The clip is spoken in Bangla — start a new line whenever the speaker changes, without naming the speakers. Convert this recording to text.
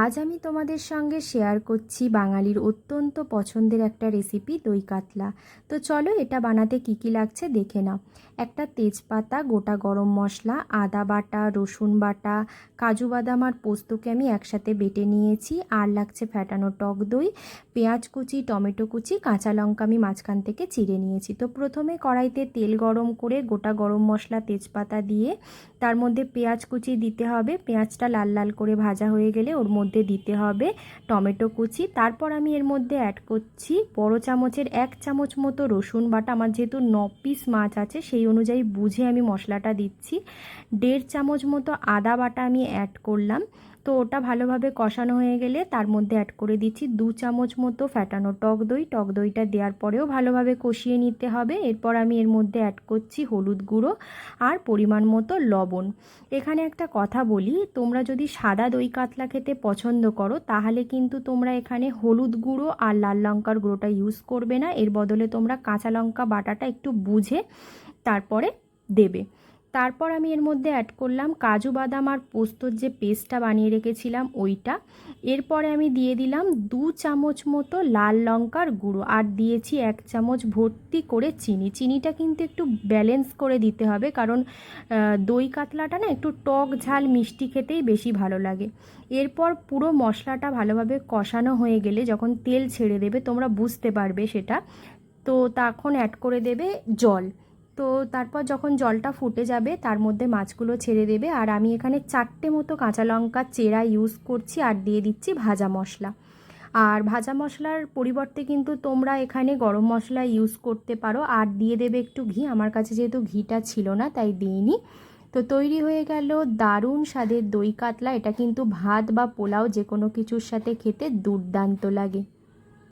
আজ আমি তোমাদের সঙ্গে শেয়ার করছি বাঙালির অত্যন্ত পছন্দের একটা রেসিপি দই কাতলা। তো চলো এটা বানাতে কি কি লাগছে দেখে নাও। একটা তেজপাতা, গোটা গরম মশলা, আদা বাটা, রসুন বাটা, কাজু বাদাম আর পোস্তকে আমি একসাথে বেটে নিয়েছি। আর লাগছে ফ্যাটানো টক দই, পেঁয়াজ কুচি, টমেটো কুচি, কাঁচা লঙ্কা আমি মাঝখান থেকে চিড়ে নিয়েছি। তো প্রথমে কড়াইতে তেল গরম করে গোটা গরম মশলা, তেজপাতা দিয়ে তার মধ্যে পেঁয়াজ কুচি দিতে হবে। পেঁয়াজটা লাল লাল করে ভাজা হয়ে গেলে ওর মধ্যে দিতে হবে টমেটো কুচি। তারপর আমি এর মধ্যে অ্যাড করছি বড় চামচের 1 চামচ মতো রসুন বাটা। আমার যেহেতু 9 পিস মাছ আছে সেই অনুযায়ী বুঝে আমি মশলাটা দিচ্ছি। 1.5 চামচ মতো আদা বাটা আমি অ্যাড করলাম। তো ওটা ভালোভাবে কষানো হয়ে গেলে তার মধ্যে অ্যাড করে দিচ্ছি 2 চামচ মতো ফ্যাটানো টক দই। টক দইটা দেওয়ার পরেও ভালোভাবে কষিয়ে নিতে হবে। এরপর আমি এর মধ্যে অ্যাড করছি হলুদ গুঁড়ো আর পরিমাণ মতো লবণ। এখানে একটা কথা বলি, তোমরা যদি সাদা দই কাতলা খেতে পছন্দ করো তাহলে কিন্তু তোমরা এখানে হলুদ গুঁড়ো আর লাল লঙ্কার গুঁড়োটা ইউজ করবে না। এর বদলে তোমরা কাঁচা লঙ্কা বাটাটা একটু বুঝে তারপরে দেবে। তারপর আমি এর মধ্যে অ্যাড করলাম কাজু বাদাম আর পোস্তর যে পেস্টটা বানিয়ে রেখেছিলাম ওইটা। এরপরে আমি দিয়ে দিলাম 2 চামচ মতো লাল লঙ্কার গুঁড়ো আর দিয়েছি 1 চামচ ভর্তি করে চিনি। চিনিটা কিন্তু একটু ব্যালেন্স করে দিতে হবে, কারণ দই কাতলাটা না একটু টক ঝাল মিষ্টি খেতেই বেশি ভালো লাগে। এরপর পুরো মশলাটা ভালোভাবে কষানো হয়ে গেলে যখন তেল ছেড়ে দেবে তোমরা বুঝতে পারবে সেটা, তো তখন অ্যাড করে দেবে জল। তো তারপর যখন জলটা ফুটে যাবে তার মধ্যে মাছগুলো ছেড়ে দেবে। আর আমি এখানে 4টে মতো কাঁচা লঙ্কা চেরা ইউজ করছি আর দিয়ে দিচ্ছি ভাজা মশলা। আর ভাজা মশলার পরিবর্তে কিন্তু তোমরা এখানে গরম মশলা ইউজ করতে পারো। আর দিয়ে দেবে একটু ঘি, আমার কাছে যেহেতু ঘিটা ছিল না তাই দিইনি। তো তৈরি হয়ে গেল দারুণ স্বাদের দই কাতলা। এটা কিন্তু ভাত বা পোলাও যে কোনো কিছুর সাথে খেতে দুর্দান্ত লাগে।